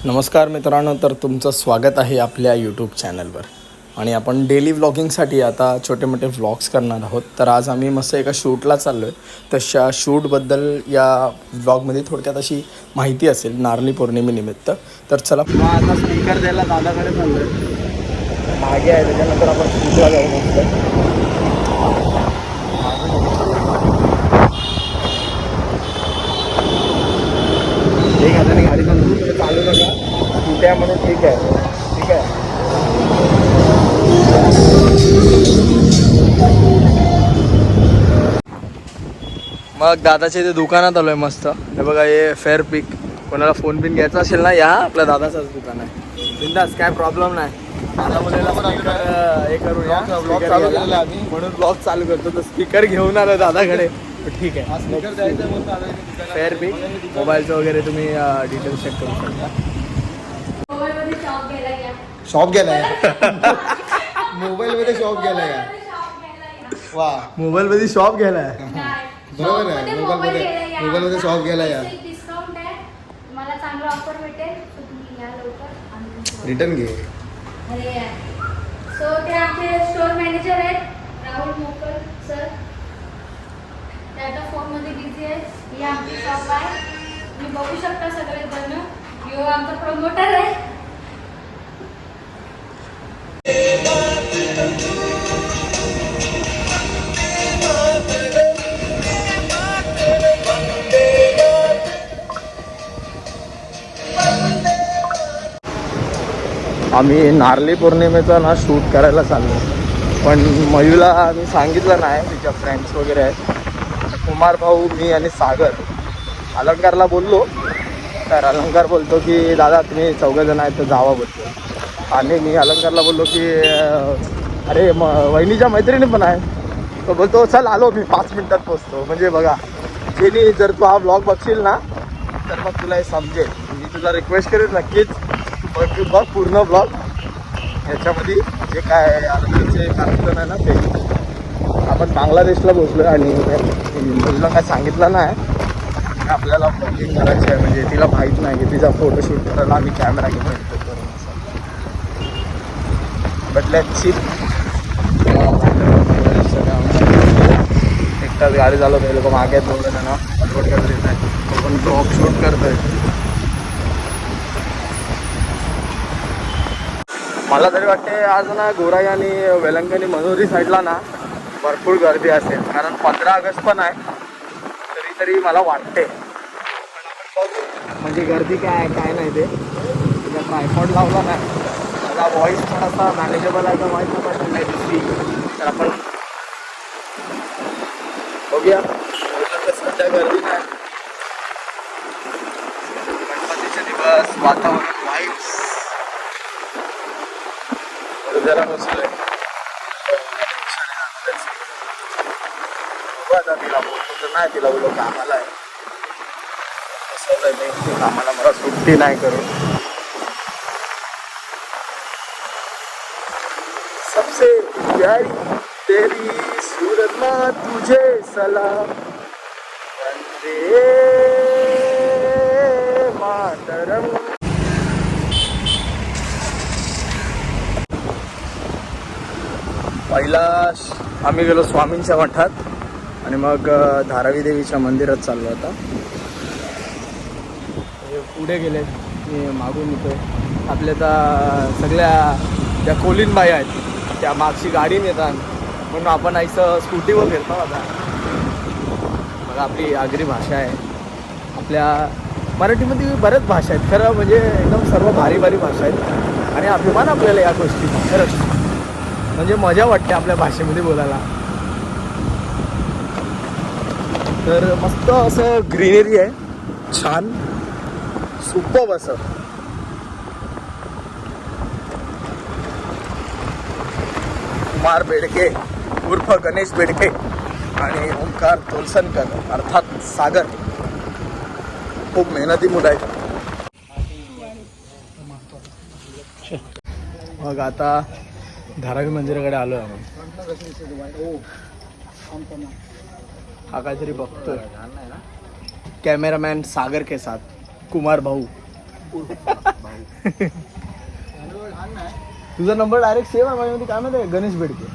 नमस्कार मित्रांनो, तर तुमचं स्वागत आहे आपल्या यूट्यूब चॅनलवर. आणि आपण डेली व्लॉगिंगसाठी आता छोटे मोठे व्लॉग्स करणार आहोत. तर आज आम्ही मस्त एका शूटला चाललो आहे. तशा शूटबद्दल या व्लॉगमध्ये थोडक्यात अशी माहिती असेल नारळी पौर्णिमेनिमित्त. तर चला आता स्पीकर द्यायला दादाकडे चाललो आहे. मागे आहे, त्याच्यानंतर आपण शूटला जाऊ मस्त. ठीक आहे, त्याने गाडी चालू नका, कुठे म्हणून ठीक आहे. ठीक आहे. मग दादाच्या इथे दुकानात आलोय मस्त. हे बघा, हे फेअर पिक. कोणाला फोन बिन घ्यायचा असेल ना, या आपल्या दादाचंच दुकान आहे. बिंदास, काय प्रॉब्लेम नाही. दादा बोलायला स्पीकर हे करूया, ब्लॉग चालू केलेला आम्ही म्हणून ब्लॉग चालू करतो. तर स्पीकर घेऊन आलो दादाकडे. ठीक आहे, फेअर पिक मोबाईलचं वगैरे तुम्ही डिटेल्स चेक करू शकता. शॉप गेलाय मोबाईल मध्ये शॉप गेलाय. वा, मोबाईल मध्ये शॉप घ्यायला बरोबर आहे. मोबाईल मध्ये शॉप गेलाय यार. मला चांगला ऑफर भेटेल, तर तुम्ही या लवकर. रिटर्न घे. अरे सो ते आमचे स्टोर मॅनेजर आहेत राहुल मोकर सर. त्याच्या फोनमध्ये बिझी आहे. ही आमची शॉप आहे, तुम्ही बघू शकता सगळे जण. यो आमचा प्रमोटर आहे. आम्ही नारळी पौर्णिमेचा ना शूट करायला चाललो, पण मयूला आम्ही सांगितलं नाही. तिच्या फ्रेंड्स वगैरे आहेत, कुमार भाऊ, मी आणि सागर. अलंकारला बोललो, तर अलंकार बोलतो की दादा तुम्ही चौघंजण आहेत तर जावा बोलतो. आणि मी अलंकारला बोललो की अरे वहिनीच्या मैत्रिणी पण आहे. तो बोलतो चल आलो मी 5 मिनिटात पोचतो. म्हणजे बघा, जेनी जर तू हा ब्लॉग बघशील ना, तर मग तुला हे समजेल. मी तुला रिक्वेस्ट करेन नक्कीच बघ पूर्ण ब्लॉग. याच्यामध्ये जे काय अलंकारचे कार्यक्रम आहे ना, ते आपण बांगलादेशला पोचलो. आणि मुलीला काय सांगितलं नाही आपल्याला ब्लॉगिंग करायची आहे. म्हणजे तिला माहीत नाही की तिचा फोटोशूट करायला आम्ही कॅमेरा घेऊन येतो करून असं. But let's see. एकटाच गाडी चालवतो, हे लोक मागे आहेत. दोघं जण अपलोड करत येत आहेत, आपण ब्लॉग शूट करतोय. मला तरी वाटते आज ना गोराई आणि वेलंकणी मनोरी साईडला ना भरपूर गर्दी असेल, कारण 15 ऑगस्ट पण आहे. तरी मला वाटते, म्हणजे गर्दी काय आहे काय नाही ते. तिला ट्रायपॉड लावला नाही. माझा व्हॉईस थोडासा मॅनेजेबल आहे का माहीत नाही दिसली, तर आपण बघूया. सध्या गर्दी नाही. गणपतीचे दिवस, वातावरण, वाईब्स जरा बसलोय. आता तिला बोलतो तर नाही, तिला बोललो कामाला आहे. मी कामाला, मला सुट्टी नाही करू. सबसे प्यारी तेरी सूरत में तुझे सलाम, वंदे मातरम. पहिला आम्ही गेलो स्वामींच्या मठात आणि मग धारावी देवीच्या मंदिरात चाललो. आता पुढे गेले, मी मागून येतोय. आपल्या तर सगळ्या ज्या कोलीनबाई आहेत त्या मागची गाडीने येतात, म्हणून आपण असं स्कूटीवर फिरतो. आता बघा, आपली आगरी भाषा आहे. आपल्या मराठीमध्ये बऱ्याच भाषा आहेत खरं, म्हणजे एकदम सर्व भारी भारी भाषा आहेत. आणि अभिमान आपल्याला या गोष्टी खरंच, म्हणजे मजा वाटते आपल्या भाषेमध्ये बोलायला. तर मस्त असं ग्रीनरी आहे, छान सुपर्ब असं. कुमार बेडके उर्फ गणेश बेडके आणि ओंकार तोलसनकर अर्थात सागर खूप मेहनती मुलं आहेत. मग आता धारावी मंदिराकडे आलो आहे आपण. हा काहीतरी बघतोय. कॅमेरामॅन सागर के साथ कुमार भाऊ. तुझा नंबर डायरेक्ट सेव्ह आहे माझ्यामध्ये, काय माहिती गणेश बेडके.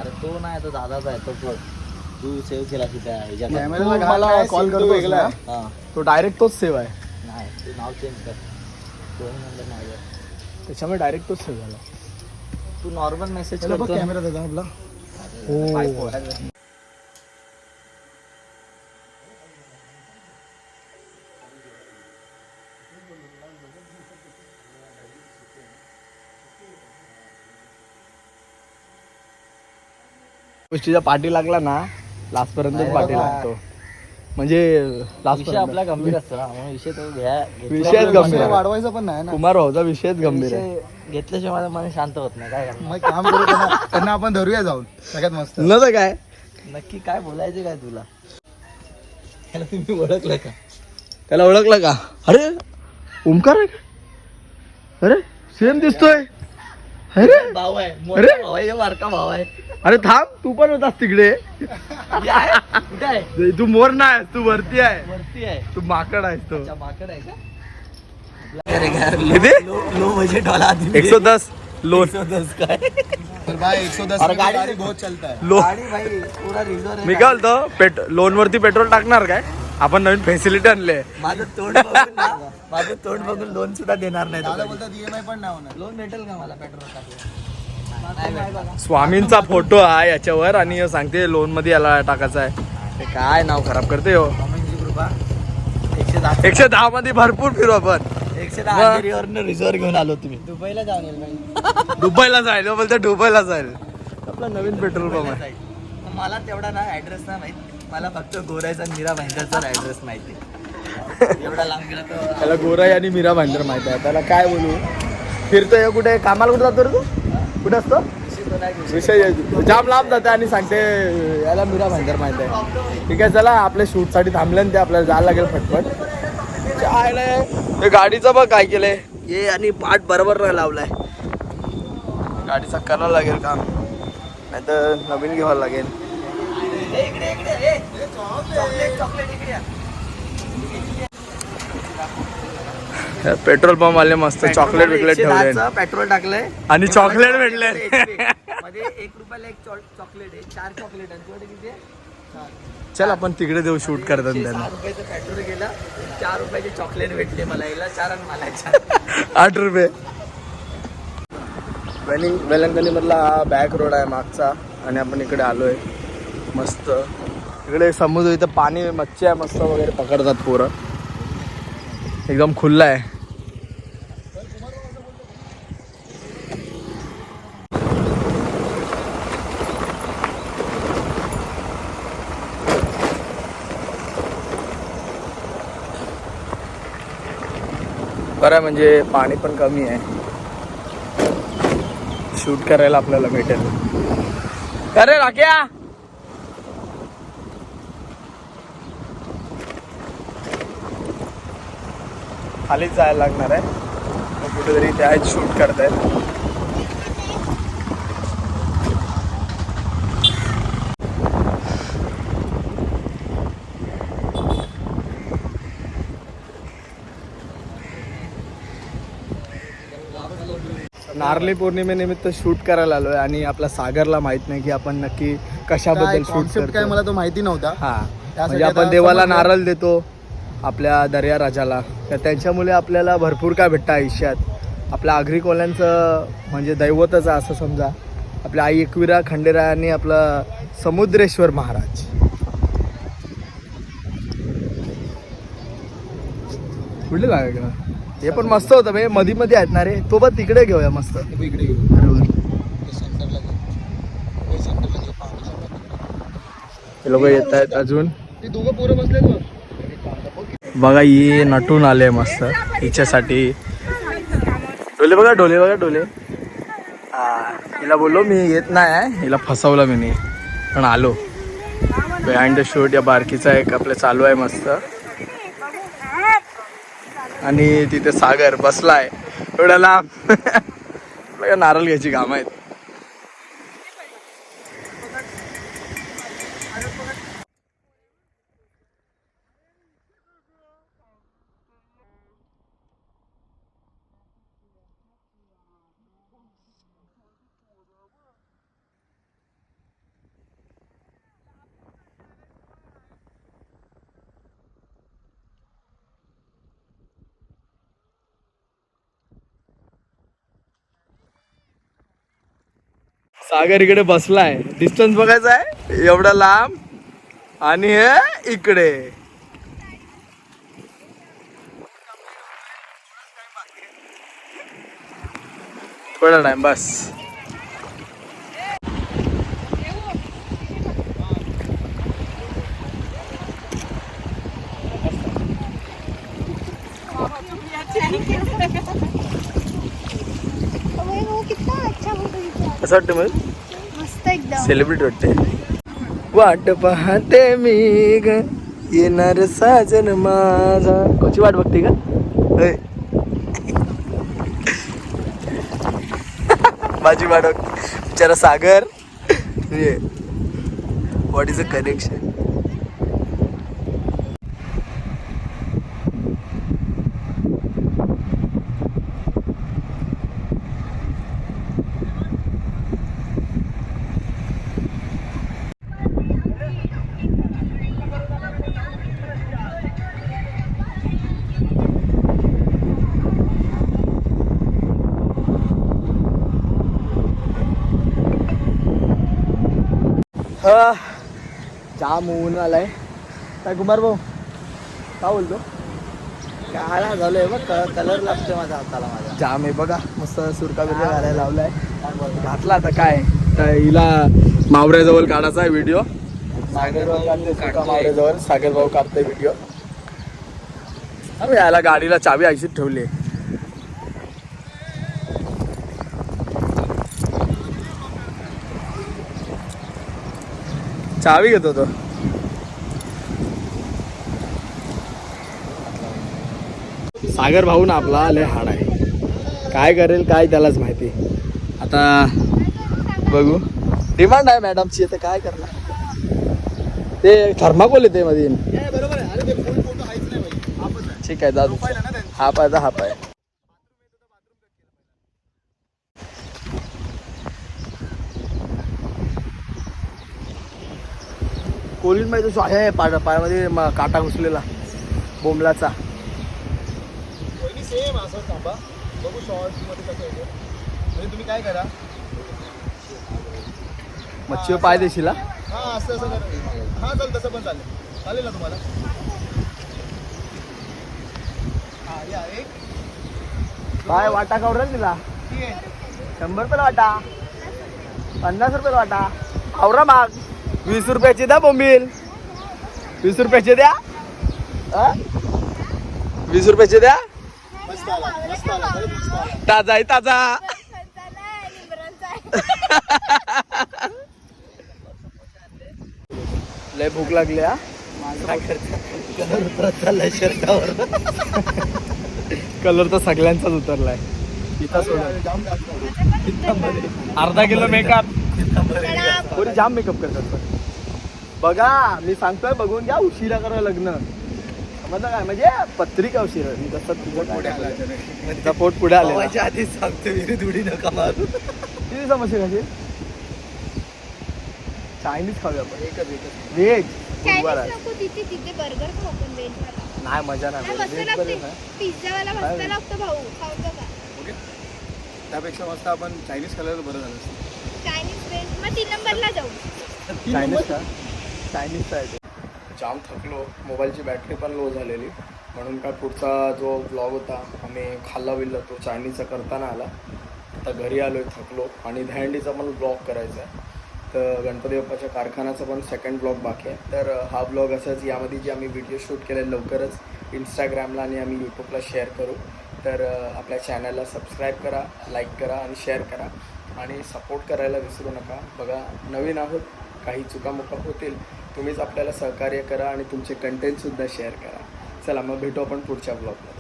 अरे तो नाही, तो दादाचा आहे, तो तू सेव्ह केला की त्या ह्याच्यात. तू मला कॉल करतोस ना, हा तो डायरेक्ट तोच सेव्ह आहे. नाही, तू नाव चेंज कर, दोन नंबर नाही आहे. त्याच्यामुळे डायरेक्ट तोच सेव्ह झाला. तू नॉर्मल मेसेज चला बघ करतो. कॅमेरा दादा आपला. हो गोष्टीचा पाठी लागला ना लास्ट पर्यंतच पाठी लागतो, म्हणजे लास्ट विषय आपला गंभीर असतो ना, म्हणून विषय तो विषयच गंभीर आहे. वाढवायचा पण नाही ना. कुमार भाऊचा विषयच गंभीर आहे. विषय घेतल्याशिवाय माझं मन शांत होत नाही. काय करणार? मग काम करू त्यांना आपण धरूया जाऊन सगळ्यात मस्त. न तर काय नक्की काय बोलायचं काय तुला? त्याला तुम्ही ओळखलं का? त्याला ओळखलं का? अरे ओमकार आहे का? अरे सेम दिसतोय. अरे भाऊ आहे, अरे! मोठा भाऊ आहे, बारका भाऊ आहे. अरे थांब, तू पण होतास तिकडे. हे आहे? कुठे आहे? तू मोर नाही, तू वरती आहे. वरती आहे. तू माकड आहेस तो. अच्छा, माकड आहे का? किती? लो बजेट वाला आदमी. 110 लोन 110 काय? तर भाई 110 अरे गाडी बहुत चलता है. लोन. गाडी भाई पुरा रिझर्व आहे. मी काय बोलतो, लोन वरती पेट्रोल टाकणार काय? आपण नवीन फॅसिलिटी आणले. माझं तोंड बघून ना, माझं तोंड बघून लोन सुद्धा देणार नाही. दादा बोलतात EMI पण नाही होणार. लोन भेटेल का मला पेट्रोल टाकलं? नाही भेटणार. स्वामींचा फोटो आहे याच्यावर आणि ह्यो सांगते लोन मध्ये याला टाकायचा आहे. हे काय नाव खराब करते हो. स्वामींची कृपा. 110 110 मध्ये भरपूर फिरू आपण. 110 रिझर्व घेऊन आलो. तुम्ही दुबईला जाऊन येईल भाई. दुबईला जाईल, बोलतो दुबईला जाईल. आपला नवीन पेट्रोल पंप आहे. मला तेवढा ना ऍड्रेस नाही माहिती. मला फक्त गोरायचा मीरा भाईंदरचा ऍड्रेस माहिती. एवढा लांब गेला तर त्याला गोराई आणि मीरा भाईंदर माहित आहे. त्याला काय बोलू, फिरतोय कुठे, कामाला कुठे जातो रे तू? कुठे असतो विषय? जाम लांब जाते आणि सांगते याला मीरा भाईंदर माहित आहे. ठीक आहे चला, आपल्या शूटसाठी थांबले ते आपल्याला जायला लागेल फटफट. हे गाडीचं बघ काय केलंय हे, आणि पार्ट बरोबर नाही लावलाय. गाडीचा करावं लागेल काम, नाही तर नवीन घ्यावं लागेल. पेट्रोल पंप वाले मस्त चॉकलेट बिकलेट ठेवले पेट्रोल टाकलंय आणि चॉकलेट भेटले. मध्ये 1 रुपयाला एक चॉकलेट आहे. 4 चॉकलेट आहे. तुझ्याकडे किती आहे? चल आपण तिकडे देऊ शूट करतात 6 त्यांना. रुपयाचं पेट्रोल गेला, 4 रुपयाचे चॉकलेट भेटले मला. याला 4 आणि मला 4. 8 रुपये. वेलंकणी मधला हा बॅक रोड आहे मागचा, आणि आपण इकडे आलोय. मस्त इकडे समुद्र, इथं पाणी, मच्छी आहे मस्त वगैरे पकडतात पोरं. एकदम खुल्ला आहे. बरं म्हणजे पाणी पण कमी आहे, शूट करायला आपल्याला भेटेल. अरे राख्या, खालीच जायला लागणार आहे. कुठेतरी ते आहेत शूट करतायत. नारळी पौर्णिमेनिमित्त शूट करायला आलोय, आणि आपला सागरला माहित नाही की आपण नक्की कशाबद्दल शूट कॉन्सेप्ट काय करतो. मला तो माहिती नव्हता. हा त्यासाठी म्हणजे आपण आता देवाला समजलं. नारळ देतो आपल्या दर्या राजाला, तर त्यांच्यामुळे आपल्याला भरपूर काय भेटतं आयुष्यात. आपल्या आगरी कोल्यांचं म्हणजे दैवतच आहे असं समजा. आपल्या आई एकविरा खंडेराय आणि आपला समुद्रेश्वर महाराज. कुठले जागा का हे पण मस्त होतं भाई, मध्ये मध्ये आहेत ना रे. तो पण तिकडे घेऊया मस्त. इकडे घेऊ. बरोबर. सेंटरला घेऊ. सेंटरला घेऊ. हे लोक येत आहेत अजून. ते दोघं पोरं बसलेत बघ. बघा ही नटून आले मस्त हिच्यासाठी. डोले बघा, डोले बघा, डोले. हा हिला बोललो मी येत नाही आहे, हिला फसवलं मी, पण आलो. बिहाइंड द शूट या बारकीचा एक आपलं चालू आहे मस्त, आणि तिथे सागर बसलाय एवढ्या लांब. नारळ घ्यायची कामं आहेत. सागर इकडे बसलाय. डिस्टन्स बघायचा आहे एवढा लांब आणि हे इकडे. थोडा टाइम बस. असं वाटतं मग मस्त एकदम सेलिब्रिटी वाटते. वाट पाहते मी ग येणार साजन माझा. कोची वाट बघते का? माझी वाट बघते बिचारा Sagar. What is a connection. जाम ऊन आलाय. काय कुमार भाऊ काय बोलतो? काळा झालोय बघ, कलर लागतोय माझ्या हाताला. माझ्या जाम आहे बघा. मस्त सुरका बिरका घालायला लावलाय. घातला आता काय तर हिला मावऱ्याजवळ काढायचा आहे व्हिडिओ. सागर भाऊ काढते सुरका मावऱ्याजवळ. सागर भाऊ काढते व्हिडिओ. अरे याला गाडीला चावी अशीच ठेवली. चावी घेतो तो. सागर भाऊ ना आपला लय हाड आहे. काय करेल काय त्यालाच माहिती. आता बघू. डिमांड आहे मॅडमची. आता काय करणार. ते थर्माकोल येते मध्ये. ठीक आहे दादू. हा पाय हा पाय. कोलीन माहिती तो आहे पायामध्ये काटा घुसलेला बोंबलाचा. सेम असं थांबा बघू शॉर्ट मध्ये कसं येतं. म्हणजे तुम्ही काय करा, मच्छीवर पाय देशील. हा असं असं करा. हा चालेल तसं पण चालेल. चालेल ना तुम्हाला? हा या एक काय वाटा कावर दिला? ठीक आहे. 100 रुपयाला वाटा. 50 रुपयाला वाटा. आवरा माग. 20 रुपयाची द्या बोंबील. 20 रुपयाचे द्या. 20 रुपयाचे द्या. मस्त आला मस्त आला खरंच मस्त आला. ताजा आहे ताजा. लय भूक लागली. कलर तर सगळ्यांचाच उतरलाय. इथं सोडा अर्धा किलो मेकअप. कोणी जाम मेकअप करतात पण. बघा मी सांगतोय बघून घ्या. उशिरा करा लग्न. समजलं काय म्हणजे पत्रिका उशिरा. जसं तुझं पोट पुढे आले आधीच सांगतो विहिरीत उडी नका मारू. किती समस्या कशी. चायनीज खाऊया आपण. व्हेज तिथे बर्गर खाऊ पण व्हेज वाला. नाही मजा नाही. व्हेज बरे ना. पिझ्झा वाला मस्त लागतो भाऊ. खाऊ का? त्यापेक्षा मस्त आपण चायनीज खाल्लं बरं झालं असतं. चायनीज व्हेज मग 3 नंबरला जाऊ. चायनीज का? चायनीजचा आहे. जाम थकलो. मोबाईलची बॅटरी पण लो झालेली. म्हणून काय पुढचा जो ब्लॉग होता आम्ही खाल्ला बिल्ला तो चायनीजचा करताना आला. आता घरी आलो आहे थकलो. आणि दहीहंडीचा पण ब्लॉग करायचा आहे. तर गणपती बाप्पाच्या कारखान्याचा पण सेकंड ब्लॉग बाकी आहे. तर हा ब्लॉग असाच. यामध्ये जे आम्ही व्हिडिओ शूट केले लवकरच इंस्टाग्रामला आणि आम्ही यूट्यूबला शेअर करू. तर आपल्या चॅनलला सबस्क्राईब करा, लाईक करा आणि शेअर करा. आणि सपोर्ट करायला विसरू नका. बघा नवीन आहोत. काही चुकामुका होतील. तुम्हीच आपल्याला सहकार्य करा आणि तुमचे कंटेंटसुद्धा शेअर करा. चला मग भेटू आपण पुढच्या ब्लॉगला.